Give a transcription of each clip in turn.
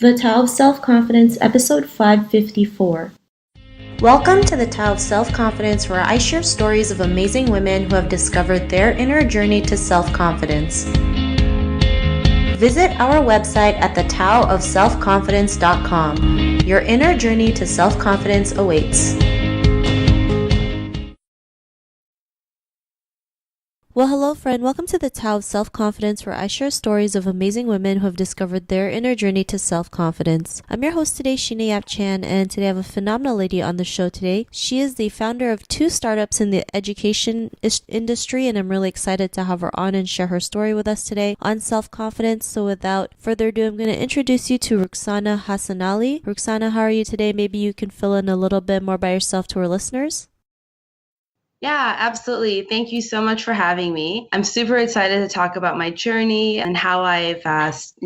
The Tao of Self-Confidence, episode 554. Welcome to the Tao of Self-Confidence, where I share stories of amazing women who have discovered their inner journey to self-confidence. Visit our website at thetaoofselfconfidence.com. Your inner journey to self-confidence awaits. Well, hello friend, welcome to the Tao of Self-Confidence, where I share stories of amazing women who have discovered their inner journey to self-confidence. I'm your host today, Sheena Yap Chan, and today I have a phenomenal lady on the show today. She is the founder of 2 startups in the education industry, and I'm really excited to have her on and share her story with us today on self-confidence. So without further ado, I'm going to introduce you to Rukshana Hassanali. Rukshana, how are you today? Maybe you can fill in a little bit more by yourself to our listeners. Yeah, absolutely. Thank you so much for having me. I'm super excited to talk about my journey and how I've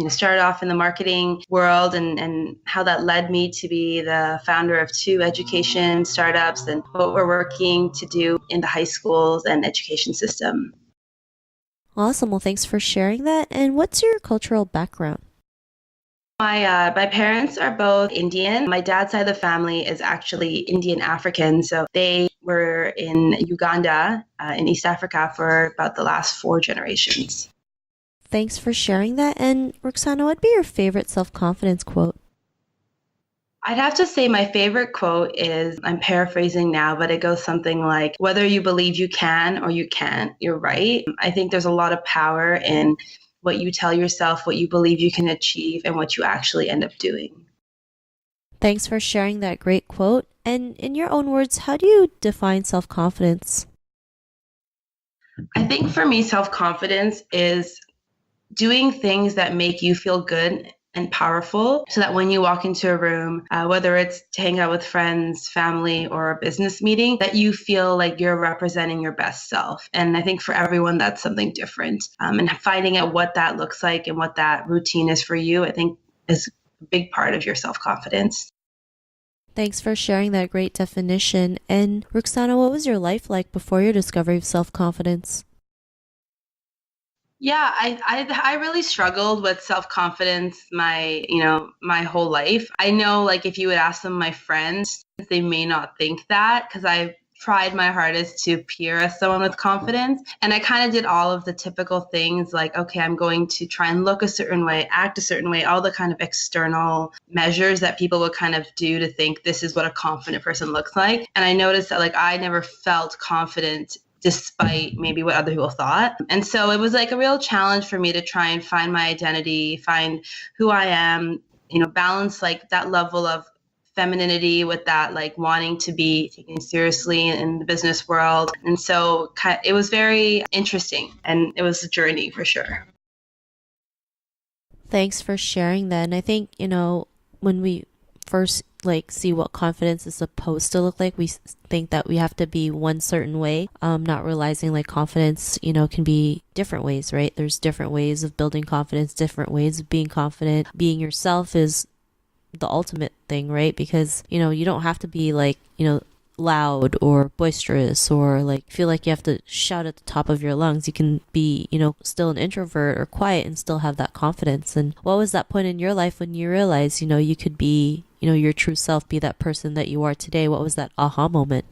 started off in the marketing world and how that led me to be the founder of 2 education startups and what we're working to do in the high schools and education system. Awesome. Well, thanks for sharing that. And what's your cultural background? My parents are both Indian. My dad's side of the family is actually Indian African. So they were in Uganda, in East Africa, for about the last 4 generations. Thanks for sharing that. And Rukshana, what'd be your favorite self-confidence quote? I'd have to say my favorite quote is, I'm paraphrasing now, but it goes something like, whether you believe you can or you can't, you're right. I think there's a lot of power in what you tell yourself, what you believe you can achieve, and what you actually end up doing. Thanks for sharing that great quote. And in your own words, how do you define self-confidence? I think for me, self-confidence is doing things that make you feel good and powerful, so that when you walk into a room, whether it's to hang out with friends, family, or a business meeting, that you feel like you're representing your best self. And I think for everyone, that's something different. And finding out what that looks like and what that routine is for you, I think is a big part of your self-confidence. Thanks for sharing that great definition. And Rukshana, what was your life like before your discovery of self-confidence? Yeah, I really struggled with self-confidence my whole life. I know, like, if you would ask some of my friends, they may not think that, because I've tried my hardest to appear as someone with confidence. And I kind of did all of the typical things like, okay, I'm going to try and look a certain way, act a certain way, all the kind of external measures that people would kind of do to think this is what a confident person looks like. And I noticed that, like, I never felt confident despite maybe what other people thought. And so it was like a real challenge for me to try and find my identity, find who I am, balance like that level of femininity with that like wanting to be taken seriously in the business world. And so it was very interesting, and it was a journey for sure. Thanks for sharing that. And I think, when we first see what confidence is supposed to look like, we think that we have to be one certain way, not realizing like confidence, can be different ways, right? There's different ways of building confidence, different ways of being confident. Being yourself is the ultimate thing, right? Because, you don't have to be loud or boisterous or feel like you have to shout at the top of your lungs. You can be, still an introvert or quiet and still have that confidence. And what was that point in your life when you realized, you could be, your true self, be that person that you are today? What was that aha moment?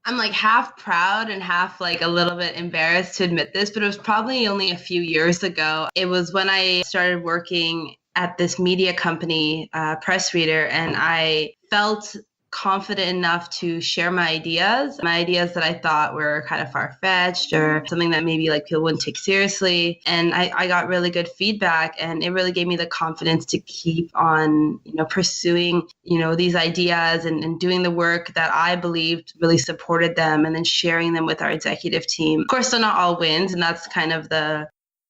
I'm like half proud and half like a little bit embarrassed to admit this, but it was probably only a few years ago. It was when I started working at this media company, Press Reader, and I felt confident enough to share my ideas that I thought were kind of far-fetched or something that maybe like people wouldn't take seriously. And I got really good feedback, and it really gave me the confidence to keep on, pursuing, these ideas and doing the work that I believed really supported them, and then sharing them with our executive team. Of course, they're not all wins, and that's kind of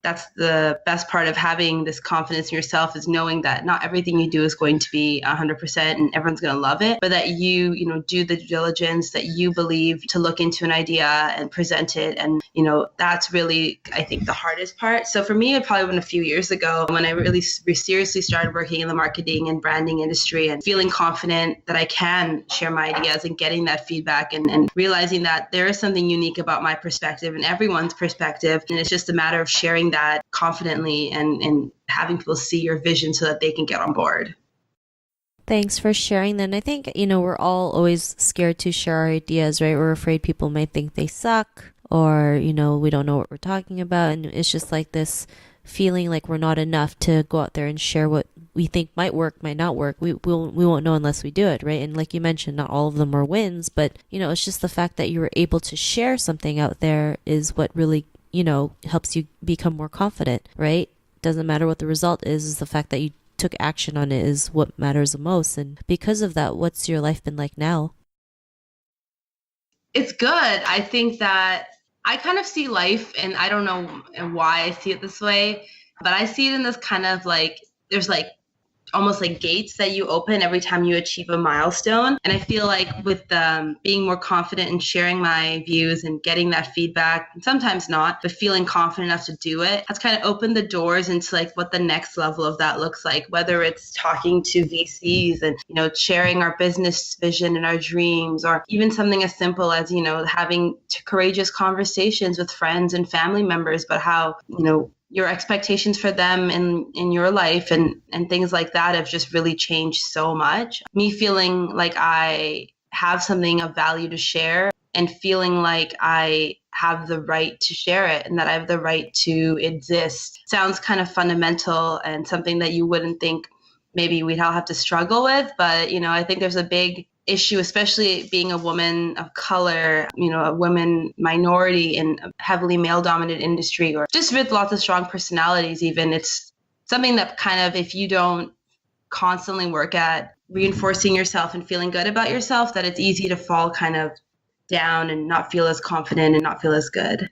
that's the best part of having this confidence in yourself, is knowing that not everything you do is going to be 100% and everyone's going to love it, but that you do the due diligence, that you believe to look into an idea and present it. And, that's really, I think, the hardest part. So for me, it probably been a few years ago when I really seriously started working in the marketing and branding industry and feeling confident that I can share my ideas and getting that feedback and realizing that there is something unique about my perspective and everyone's perspective. And it's just a matter of sharing that confidently and having people see your vision so that they can get on board. Thanks for sharing that. And I think, we're all always scared to share our ideas, right? We're afraid people might think they suck, or, we don't know what we're talking about. And it's just like this feeling like we're not enough to go out there and share what we think might work, might not work. We won't know unless we do it, right? And like you mentioned, not all of them are wins, but it's just the fact that you were able to share something out there is what really, helps you become more confident, right? Doesn't matter what the result is the fact that you took action on it is what matters the most. And because of that, what's your life been like now? It's good. I think that I kind of see life, and I don't know why I see it this way, but I see it in this kind of like, there's like almost like gates that you open every time you achieve a milestone. And I feel like with being more confident in sharing my views and getting that feedback, and sometimes not, but feeling confident enough to do it, has kind of opened the doors into like what the next level of that looks like, whether it's talking to VCs and, sharing our business vision and our dreams, or even something as simple as, having courageous conversations with friends and family members about how, your expectations for them in your life and things like that have just really changed so much. Me feeling like I have something of value to share and feeling like I have the right to share it and that I have the right to exist sounds kind of fundamental and something that you wouldn't think maybe we'd all have to struggle with. But, I think there's a big issue, especially being a woman of color, a woman minority in a heavily male-dominated industry, or just with lots of strong personalities even. It's something that kind of, if you don't constantly work at reinforcing yourself and feeling good about yourself, that it's easy to fall kind of down and not feel as confident and not feel as good.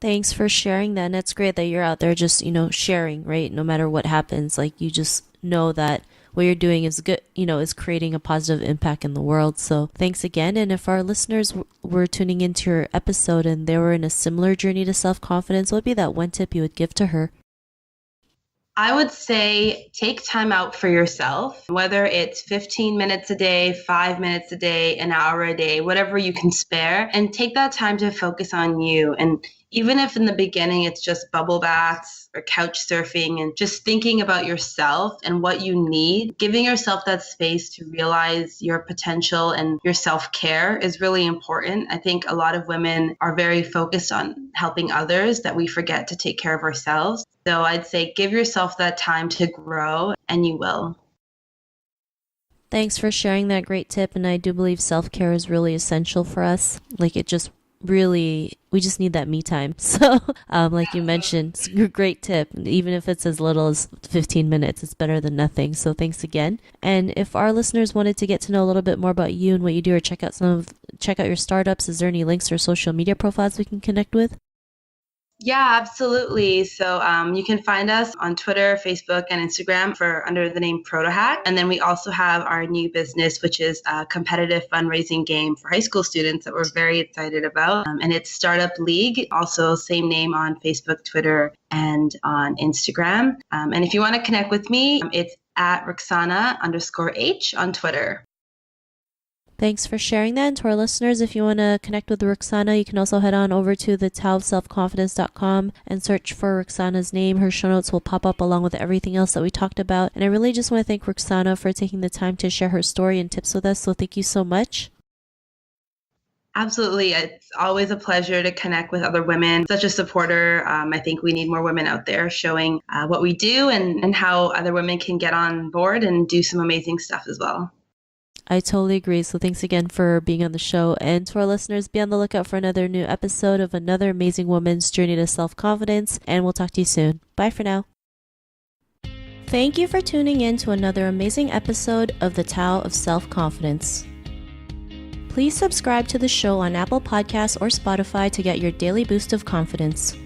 Thanks for sharing that. And it's great that you're out there just, sharing, right? No matter what happens, like you just know that what you're doing is good, is creating a positive impact in the world. So thanks again. And if our listeners were tuning into your episode and they were in a similar journey to self-confidence, what would be that one tip you would give to her? I would say take time out for yourself, whether it's 15 minutes a day, 5 minutes a day, an hour a day, whatever you can spare, and take that time to focus on you. And even if in the beginning it's just bubble baths or couch surfing and just thinking about yourself and what you need, giving yourself that space to realize your potential and your self-care is really important. I think a lot of women are very focused on helping others that we forget to take care of ourselves. So I'd say give yourself that time to grow, and you will. Thanks for sharing that great tip. And I do believe self-care is really essential for us. Like it just really, we just need that me time. So like you mentioned, it's a great tip. Even if it's as little as 15 minutes, it's better than nothing. So thanks again. And if our listeners wanted to get to know a little bit more about you and what you do, or check out your startups, is there any links or social media profiles we can connect with? Yeah, absolutely. So you can find us on Twitter, Facebook, and Instagram under the name Protohack. And then we also have our new business, which is a competitive fundraising game for high school students that we're very excited about. And it's Startup League, also same name on Facebook, Twitter, and on Instagram. And if you want to connect with me, it's at Rukshana_H on Twitter. Thanks for sharing that. And to our listeners, if you want to connect with Rukshana, you can also head on over to thetaoofselfconfidence.com and search for Rukshana's name. Her show notes will pop up along with everything else that we talked about. And I really just want to thank Rukshana for taking the time to share her story and tips with us. So thank you so much. Absolutely. It's always a pleasure to connect with other women. Such a supporter. I think we need more women out there showing what we do and how other women can get on board and do some amazing stuff as well. I totally agree. So thanks again for being on the show. And to our listeners, be on the lookout for another new episode of another amazing woman's journey to self-confidence. And we'll talk to you soon. Bye for now. Thank you for tuning in to another amazing episode of The Tao of Self-Confidence. Please subscribe to the show on Apple Podcasts or Spotify to get your daily boost of confidence.